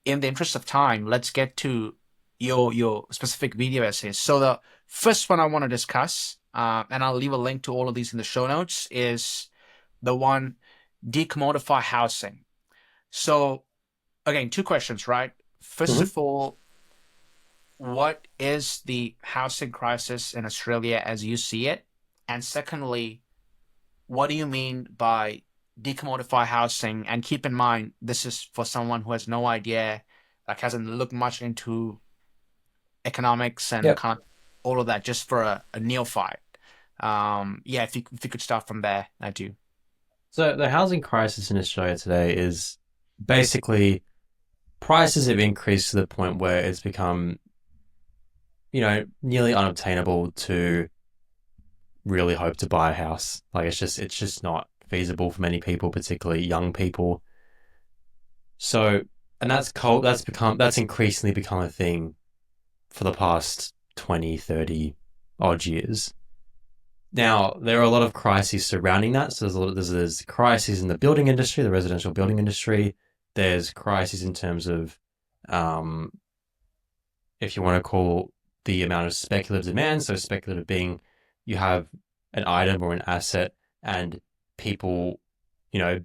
in the interest of time, let's get to your specific video essays. So the first one I want to discuss, and I'll leave a link to all of these in the show notes, is the one decommodify housing. So again, two questions, right? First Mhm. of all, what is the housing crisis in Australia as you see it? And secondly, what do you mean by decommodify housing? And keep in mind, this is for someone who has no idea, like hasn't looked much into economics and Yep. kind of all of that, just for a neophyte. Yeah, if you could start from there, I do. So the housing crisis in Australia today is basically prices have increased to the point where it's become, nearly unobtainable to really hope to buy a house. Like it's just not feasible for many people, particularly young people. So, and that's increasingly become a thing for the past 20, 30 odd years. Now, there are a lot of crises surrounding that. So there's crises in the building industry, the residential building industry. There's crises in terms of, um, if you want to call the amount of speculative demand. So speculative being you have an item or an asset and people,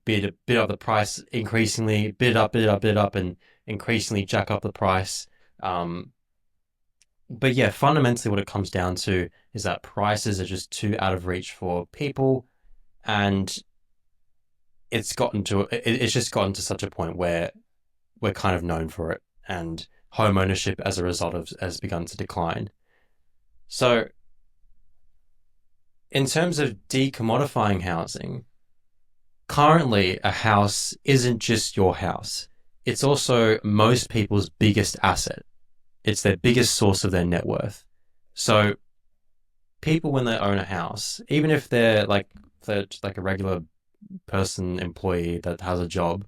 bid up the price increasingly, bid it up, and increasingly jack up the price. Um, but yeah, fundamentally, what it comes down to is that prices are just too out of reach for people, and it's just gotten to such a point where we're kind of known for it, and home ownership as a result of has begun to decline. So, in terms of decommodifying housing, currently a house isn't just your house; it's also most people's biggest asset. It's their biggest source of their net worth. So people when they own a house, even if they're just like a regular person employee that has a job,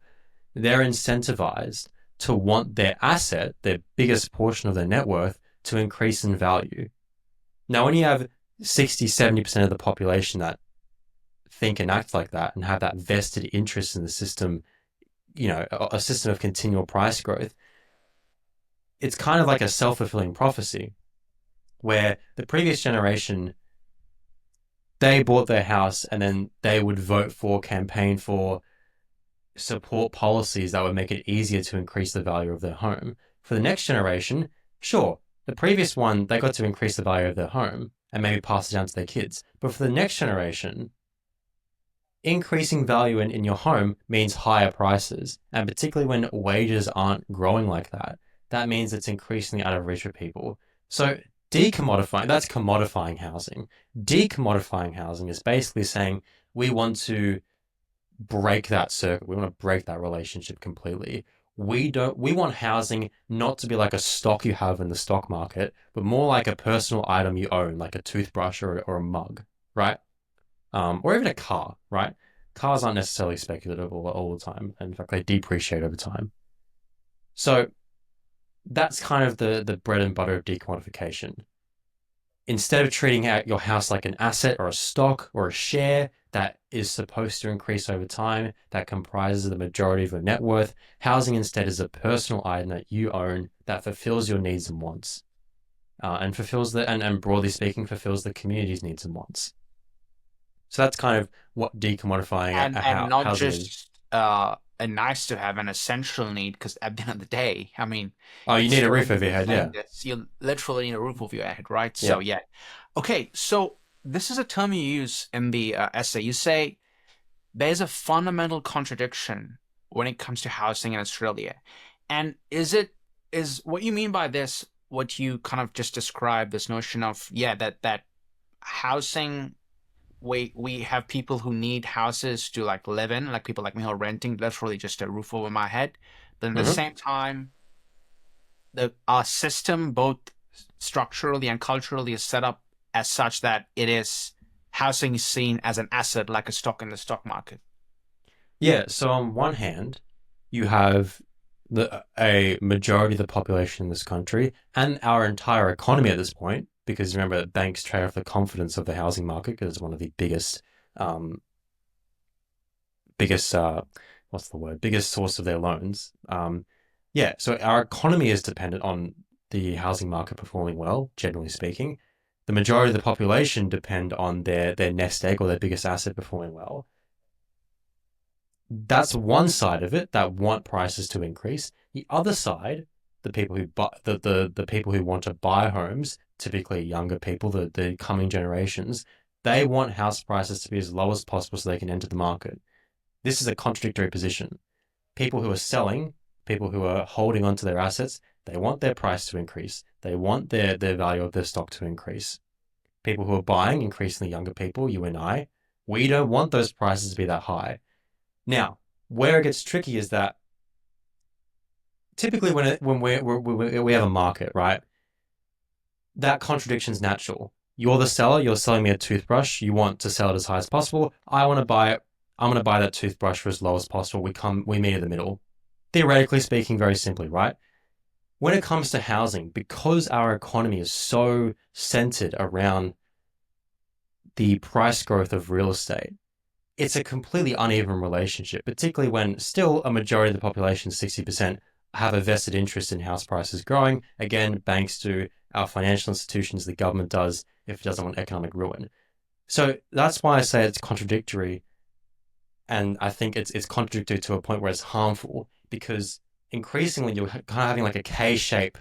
they're incentivized to want their asset, their biggest portion of their net worth, to increase in value. Now, when you have 60, 70% of the population that think and act like that and have that vested interest in the system, a system of continual price growth, it's kind of like a self fulfilling prophecy where the previous generation they bought their house and then they would vote for, campaign for, support policies that would make it easier to increase the value of their home. For the next generation, sure, the previous one, they got to increase the value of their home and maybe pass it down to their kids. But for the next generation, increasing value in your home means higher prices. And particularly when wages aren't growing like that, that means it's increasingly out of reach for people. So that's commodifying housing. Decommodifying housing is basically saying we want to break that circuit. We want to break that relationship completely. We want housing not to be like a stock you have in the stock market, but more like a personal item you own, like a toothbrush or a mug, right? Or even a car, right? Cars aren't necessarily speculative all the time. In fact, they depreciate over time. So that's kind of the bread and butter of decommodification. Instead of treating your house like an asset or a stock or a share that is supposed to increase over time, that comprises the majority of your net worth, housing instead is a personal item that you own that fulfills your needs and wants, and and broadly speaking, fulfills the community's needs and wants. So that's kind of what decommodifying And not housing is. just a nice to have, an essential need, because at the end of the day, I mean, Oh, you it's need a the way roof you over your head, explain yeah. this. You literally need a roof over your head, right? So Yeah. yeah. Okay, so this is a term you use in the essay. You say there's a fundamental contradiction when it comes to housing in Australia. And is what you mean by this what you kind of just described, this notion of, yeah, that housing, we have people who need houses to like live in, like people like me who are renting literally just a roof over my head. But at the Mm-hmm. same time, the our system, both structurally and culturally, is set up as such that it is housing is seen as an asset, like a stock in the stock market. Yeah. So on one hand, you have a majority of the population in this country and our entire economy at this point, because remember that banks trade off the confidence of the housing market because it's one of the um, biggest, what's the word? Biggest source of their loans. Yeah, so our economy is dependent on the housing market performing well, generally speaking. The majority of the population depend on their nest egg or their biggest asset performing well. That's one side of it that want prices to increase. The other side, the people who buy the people who want to buy homes, typically younger people, the coming generations, they want house prices to be as low as possible so they can enter the market. This is a contradictory position. People who are selling, people who are holding onto their assets, they want their price to increase. They want their value of their stock to increase. People who are buying, increasingly younger people, you and I, we don't want those prices to be that high. Now, where it gets tricky is that typically when we have a market, right? That contradiction is natural. You're the seller. You're selling me a toothbrush. You want to sell it as high as possible. I want to buy it. I'm going to buy that toothbrush for as low as possible. We meet in the middle. Theoretically speaking, very simply, right? When it comes to housing, because our economy is so centered around the price growth of real estate, it's a completely uneven relationship, particularly when still a majority of the population, 60%, have a vested interest in house prices growing. Again, banks do, our financial institutions, the government does, if it doesn't want economic ruin. So that's why I say it's contradictory. And I think it's contradictory to a point where it's harmful because increasingly you're kind of having like a K shape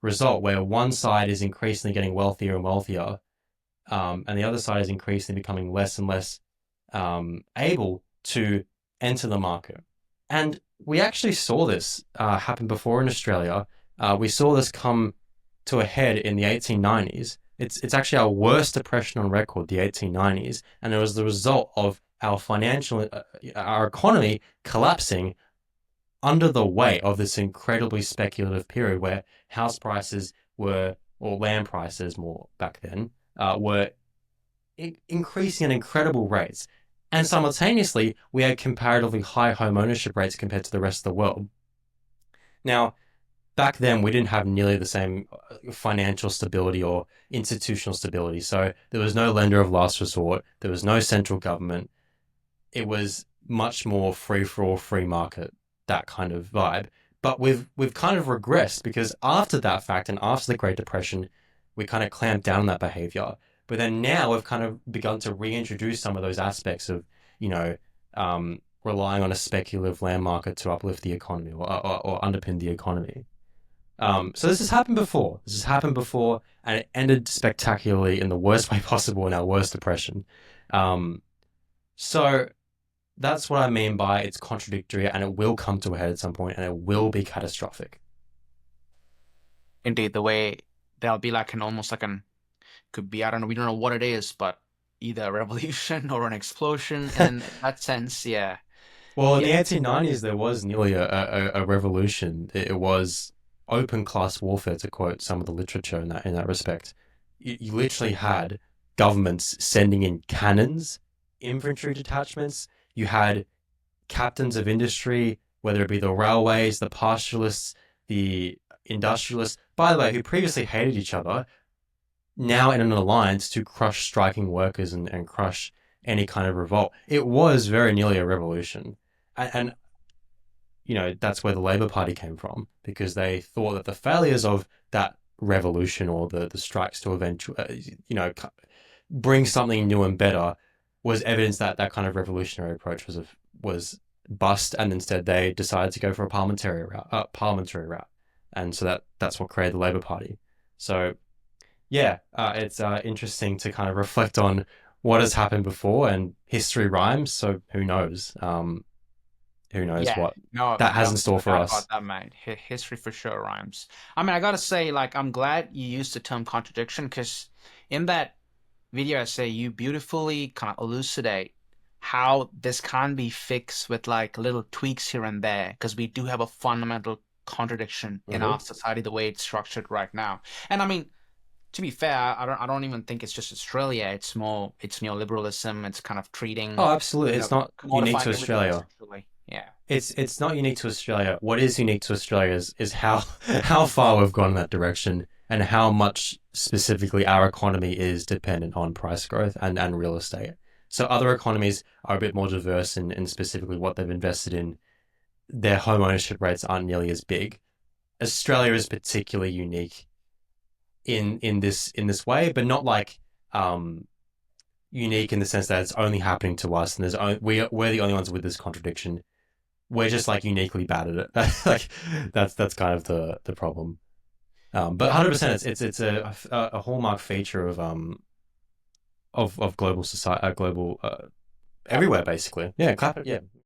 result where one side is increasingly getting wealthier and wealthier, and the other side is increasingly becoming less and less able to enter the market. And we actually saw this happen before in Australia. We saw this come to a head in the 1890s. It's actually our worst depression on record, the 1890s, and it was the result of our economy collapsing under the weight of this incredibly speculative period where house prices were, or land prices more back then, were increasing at incredible rates. And simultaneously, we had comparatively high home ownership rates compared to the rest of the world. Now, back then, we didn't have nearly the same financial stability or institutional stability. So there was no lender of last resort. There was no central government. It was much more free for all, free market, that kind of vibe. But we've kind of regressed because after that fact and after the Great Depression, we kind of clamped down on that behavior. But then now we've kind of begun to reintroduce some of those aspects of, you know, relying on a speculative land market to uplift the economy or underpin the economy. So this has happened before. This has happened before, and it ended spectacularly in the worst way possible in our worst depression. Um, so that's what I mean by it's contradictory, and it will come to a head at some point, and it will be catastrophic. Indeed, the way there'll be like an almost like an could be, I don't know, we don't know what it is, but either a revolution or an explosion. And in that sense, yeah. Well, in Yeah. the 1890s, there was nearly a revolution. It was open class warfare, to quote some of the literature in that respect. You literally had governments sending in cannons, infantry detachments. You had captains of industry, whether it be the railways, the pastoralists, the industrialists, by the way, who previously hated each other, now in an alliance to crush striking workers and crush any kind of revolt. It was very nearly a revolution. And you know, that's where the Labour Party came from because they thought that the failures of that revolution or the strikes to eventually, bring something new and better was evidence that that kind of revolutionary approach was bust, and instead they decided to go for a parliamentary route, and so that's what created the Labour Party. So yeah, it's interesting to kind of reflect on what has happened before, and history rhymes. So who knows Yeah, what no, that has no, in store no for doubt us. about that, man. History for sure rhymes. I mean, I gotta say, like, I'm glad you used the term contradiction because in that video essay, you beautifully kind of elucidate how this can be fixed with like little tweaks here and there because we do have a fundamental contradiction in Hmm. our society the way it's structured right now. And I mean, to be fair, I don't even think it's just Australia. It's neoliberalism. It's kind of Oh, treating, absolutely. It's not unique to commodifying everything Australia. essentially. Yeah. It's not unique to Australia. What is unique to Australia is how how far we've gone in that direction and how much specifically our economy is dependent on price growth and real estate. So other economies are a bit more diverse in specifically what they've invested in. Their home ownership rates aren't nearly as big. Australia is particularly unique in this way, but not like unique in the sense that it's only happening to us, and we're the only ones with this contradiction. We're just like uniquely bad at it. Like that's kind of the problem. But 100%, it's a hallmark feature of global society, global everywhere basically. Yeah, clap it. Yeah.